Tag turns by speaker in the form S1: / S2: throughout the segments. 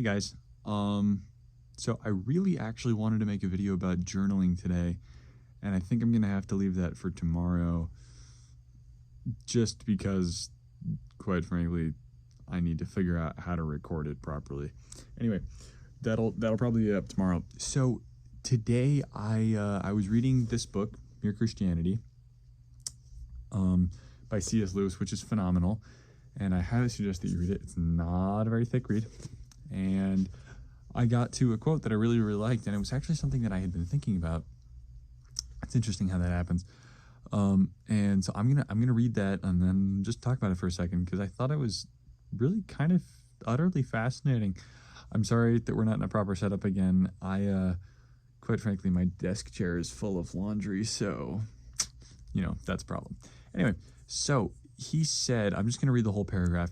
S1: Hey guys. So I really actually wanted to make a video about journaling today, and I think I'm gonna have to leave that for tomorrow just because, quite frankly, I need to figure out how to record it properly. Anyway, that'll probably be up tomorrow. So today I was reading this book, Mere Christianity, by C.S. Lewis, which is phenomenal, and I highly suggest that you read it. It's not a very thick read, and I got to a quote that I really, really liked, and it was actually something that I had been thinking about. It's interesting how that happens. And so I'm gonna read that and then just talk about it for a second because I thought it was really kind of utterly fascinating. I'm sorry that we're not in a proper setup again. Quite frankly, my desk chair is full of laundry, so that's a problem. Anyway, so he said, I'm just gonna read the whole paragraph.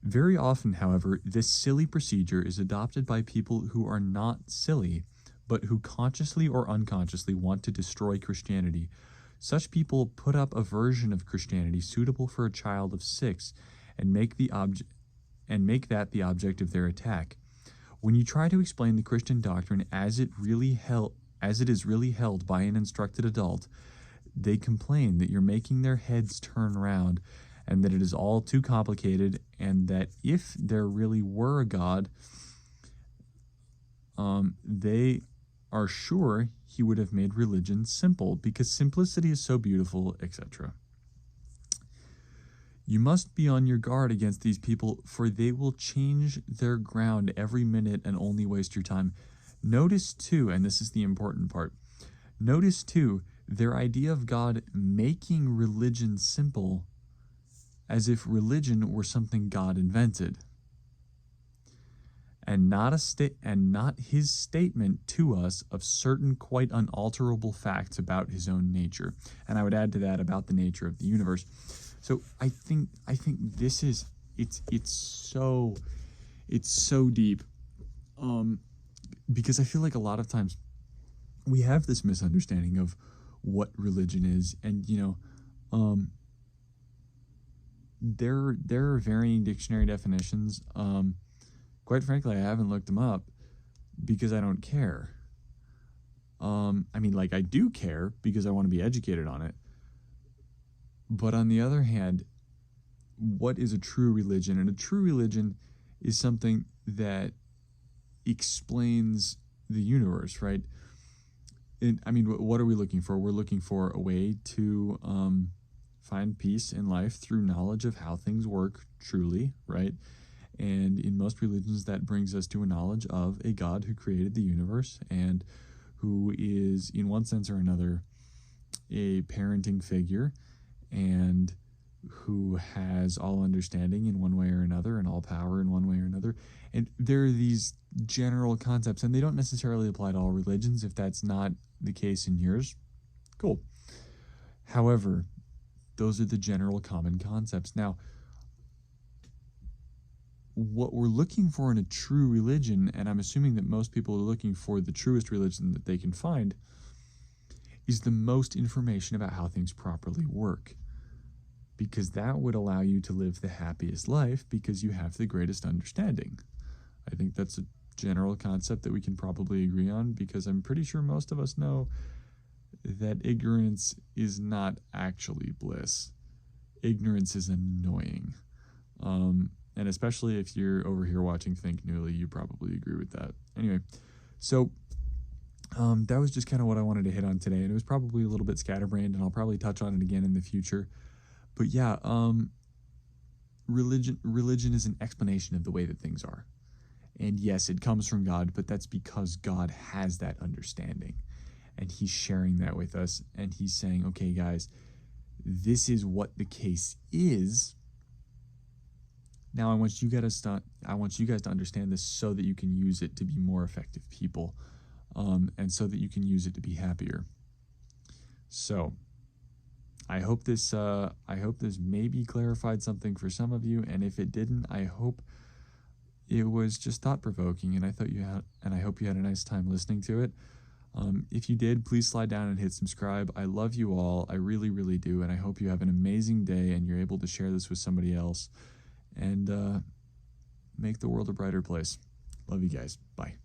S1: Very often, however, this silly procedure is adopted by people who are not silly, but who consciously or unconsciously want to destroy Christianity. Such people put up a version of Christianity suitable for a child of 6 and make that the object of their attack. When you try to explain the Christian doctrine as it is really held by an instructed adult, they complain that you're making their heads turn round and that it is all too complicated, and that if there really were a God, they are sure he would have made religion simple because simplicity is so beautiful, etc. You must be on your guard against these people, for they will change their ground every minute and only waste your time. Notice too, and this is the important part, notice too, their idea of God making religion simple as if religion were something God invented, and not his statement to us of certain quite unalterable facts about his own nature. And I would add to that about the nature of the universe. So I think this is it's so deep, because I feel like a lot of times we have this misunderstanding of what religion is, and there are varying dictionary definitions. Quite frankly, I haven't looked them up because I don't care. I do care because I want to be educated on it. But on the other hand, what is a true religion? And a true religion is something that explains the universe, right? What are we looking for? We're looking for a way to find peace in life through knowledge of how things work truly, right? And in most religions, that brings us to a knowledge of a God who created the universe and who is, in one sense or another, a parenting figure, and who has all understanding in one way or another and all power in one way or another. And there are these general concepts, and they don't necessarily apply to all religions. If that's not the case in yours, cool. However, those are the general common concepts. Now, what we're looking for in a true religion, and I'm assuming that most people are looking for the truest religion that they can find, is the most information about how things properly work. Because that would allow you to live the happiest life because you have the greatest understanding. I think that's a general concept that we can probably agree on, because I'm pretty sure most of us know that ignorance is not actually bliss. Ignorance is annoying. And especially if you're over here watching Think Newly, you probably agree with that. Anyway, so that was just kind of what I wanted to hit on today, and it was probably a little bit scatterbrained, and I'll probably touch on it again in the future. But yeah, religion is an explanation of the way that things are. And yes, it comes from God, but that's because God has that understanding, and he's sharing that with us, and he's saying, okay, guys, this is what the case is. Now I want you guys to understand this so that you can use it to be more effective people, and so that you can use it to be happier. So I hope this maybe clarified something for some of you, and if it didn't, I hope it was just thought-provoking, and I hope you had a nice time listening to it. If you did, please slide down and hit subscribe. I love you all. I really, really do, and I hope you have an amazing day and you're able to share this with somebody else and make the world a brighter place. Love you guys. Bye.